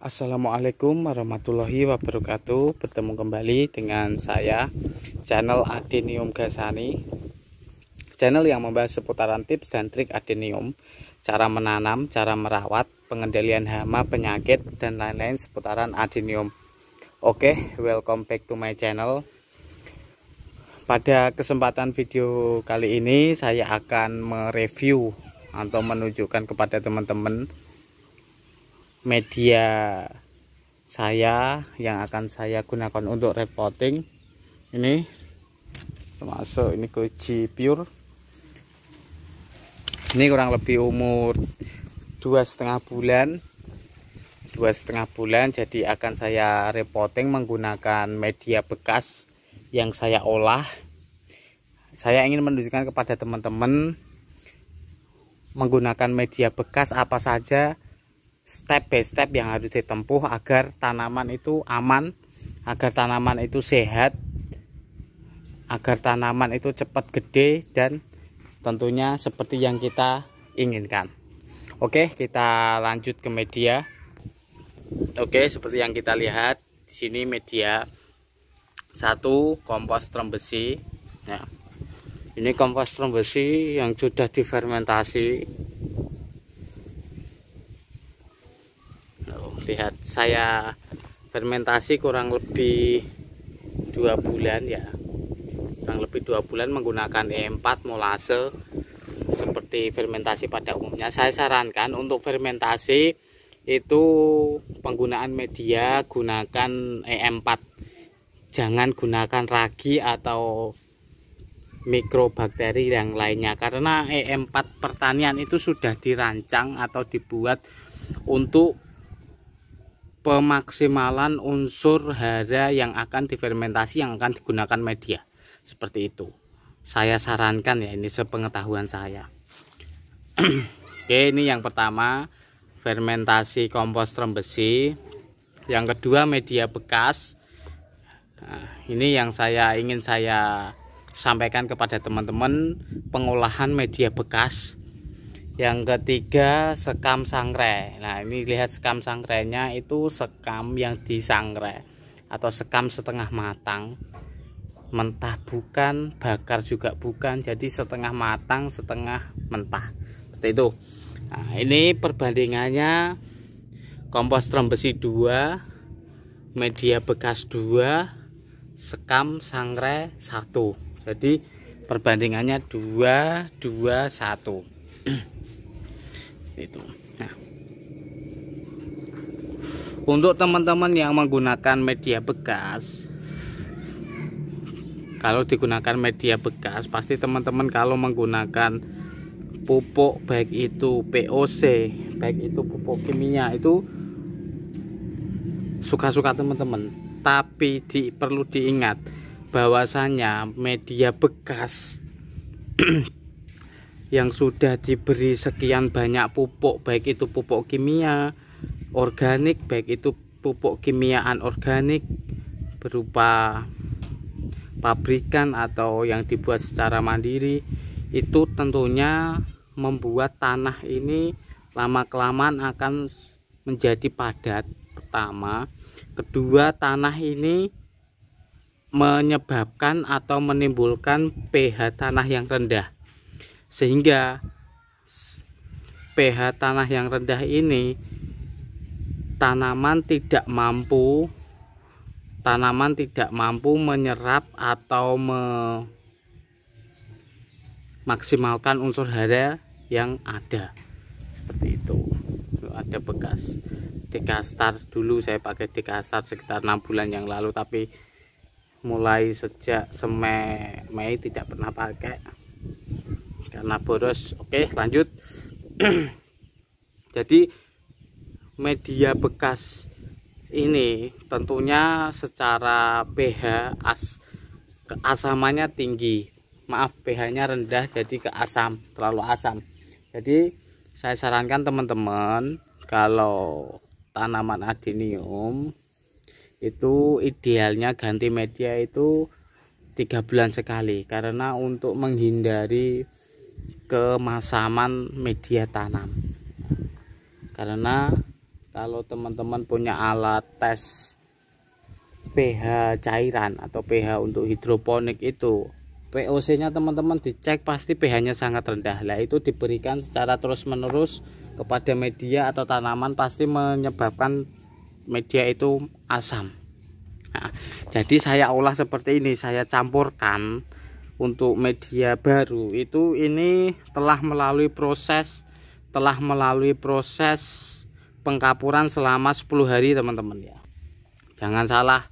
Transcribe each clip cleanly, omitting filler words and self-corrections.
Assalamualaikum warahmatullahi wabarakatuh. Bertemu kembali dengan saya, channel Adenium Gasani, channel yang membahas seputaran tips dan trik adenium, cara menanam, cara merawat, pengendalian hama, penyakit, dan lain-lain seputaran adenium. Oke, welcome back to my channel. Pada kesempatan video kali ini saya akan mereview atau menunjukkan kepada teman-teman media saya yang akan saya gunakan untuk repotting. Ini termasuk ini Koji Pure. Ini kurang lebih umur 2,5 bulan. Jadi akan saya repotting menggunakan media bekas yang saya olah. Saya ingin menunjukkan kepada teman-teman menggunakan media bekas apa saja, step by step yang harus ditempuh agar tanaman itu aman, agar tanaman itu sehat, agar tanaman itu cepat gede dan tentunya seperti yang kita inginkan. Oke, kita lanjut ke media. Oke, seperti yang kita lihat di sini media 1 kompos terem besi. Ya. Ini kompos terem besi yang sudah difermentasi. Lihat, saya fermentasi kurang lebih 2 bulan ya, kurang lebih 2 bulan menggunakan E4 molase seperti fermentasi pada umumnya. Saya sarankan untuk fermentasi itu penggunaan media gunakan E4, jangan gunakan ragi atau mikrobakteri yang lainnya, karena E4 pertanian itu sudah dirancang atau dibuat untuk pemaksimalan unsur hara yang akan difermentasi, yang akan digunakan media seperti itu. Saya sarankan ya, ini sepengetahuan saya. Oke, ini yang pertama fermentasi kompos terem besi. Yang kedua media bekas. Nah, ini yang ingin saya sampaikan kepada teman-teman, pengolahan media bekas. Yang ketiga sekam sangrai. Nah, ini lihat sekam sangrainya itu sekam yang disangrai atau sekam setengah matang, mentah bukan, bakar juga bukan, jadi setengah matang setengah mentah seperti itu. Nah, ini perbandingannya kompos terem besi 2, media bekas 2, sekam sangrai 1. Jadi perbandingannya 2, 2, 1 itu. Nah, untuk teman-teman yang menggunakan media bekas, kalau digunakan media bekas pasti teman-teman kalau menggunakan pupuk, baik itu POC, baik itu pupuk kimia, itu suka-suka teman-teman. Tapi perlu diingat bahwasanya media bekas yang sudah diberi sekian banyak pupuk, baik itu pupuk kimia, organik, baik itu pupuk kimiaan organik berupa pabrikan atau yang dibuat secara mandiri, itu tentunya membuat tanah ini lama-kelamaan akan menjadi padat. Pertama, kedua, tanah ini menyebabkan atau menimbulkan pH tanah yang rendah, sehingga pH tanah yang rendah ini tanaman tidak mampu menyerap atau memaksimalkan unsur hara yang ada. Seperti itu. Ada bekas Dekastar, dulu saya pakai Dekastar sekitar 6 bulan yang lalu, tapi mulai sejak Mei tidak pernah pakai karena boros. Oke, lanjut. Jadi media bekas ini tentunya secara pH keasamannya tinggi, maaf, pH-nya rendah, jadi terlalu asam. Jadi saya sarankan teman-teman kalau tanaman adenium itu idealnya ganti media itu 3 bulan sekali, karena untuk menghindari kemasaman media tanam. Karena kalau teman-teman punya alat tes pH cairan atau pH untuk hidroponik, itu VOC nya teman-teman dicek pasti pH nya sangat rendah. Lah itu diberikan secara terus menerus kepada media atau tanaman pasti menyebabkan media itu asam. Nah, jadi saya olah seperti ini, saya campurkan untuk media baru itu. Ini telah melalui proses pengkapuran selama 10 hari teman-teman ya. Jangan salah,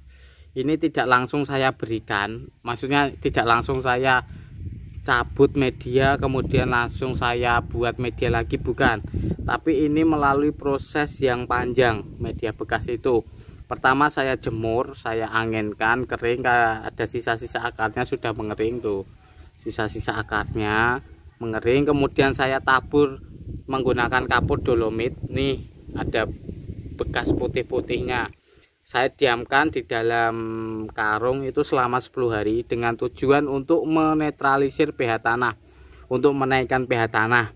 ini tidak langsung saya berikan, maksudnya tidak langsung saya cabut media kemudian langsung saya buat media lagi, bukan. Tapi ini melalui proses yang panjang. Media bekas itu pertama saya jemur, saya anginkan kering, ada sisa-sisa akarnya sudah mengering tuh, sisa-sisa akarnya mengering, kemudian saya tabur menggunakan kapur dolomit. Nih ada bekas putih-putihnya, saya diamkan di dalam karung itu selama 10 hari dengan tujuan untuk menetralisir pH tanah, untuk menaikkan pH tanah.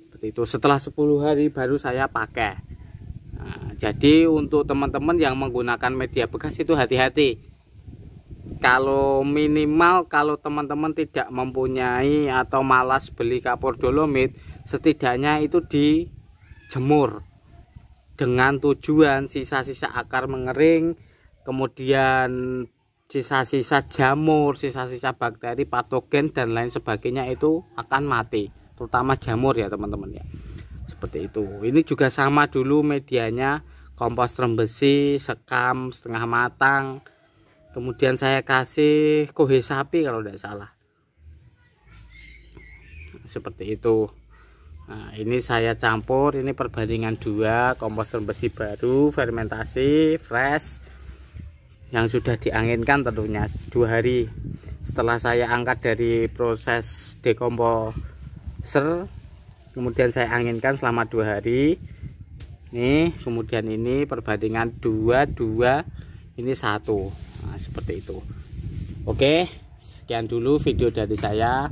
Seperti itu. Setelah 10 hari baru saya pakai. Nah, jadi untuk teman-teman yang menggunakan media bekas itu hati-hati. Kalau minimal, kalau teman-teman tidak mempunyai atau malas beli kapur dolomit, setidaknya itu dijemur dengan tujuan sisa-sisa akar mengering, kemudian sisa-sisa jamur, sisa-sisa bakteri, patogen dan lain sebagainya itu akan mati, terutama jamur ya teman-teman ya. Seperti itu. Ini juga sama dulu medianya, kompos rembesi sekam setengah matang, kemudian saya kasih kohe sapi kalau tidak salah, seperti itu. Nah, ini saya campur, ini perbandingan 2 kompos rembesi baru fermentasi fresh yang sudah dianginkan tentunya 2 hari setelah saya angkat dari proses dekomposer, kemudian saya anginkan selama 2 hari. Nih kemudian ini perbandingan 2 ini 1. Nah, seperti itu. Oke, sekian dulu video dari saya.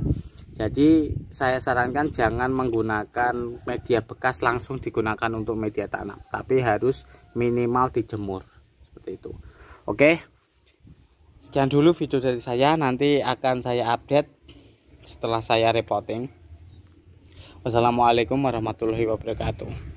Jadi saya sarankan jangan menggunakan media bekas langsung digunakan untuk media tanam, tapi harus minimal dijemur seperti itu. Oke, sekian dulu video dari saya, nanti akan saya update setelah saya reporting. Wassalamualaikum warahmatullahi wabarakatuh.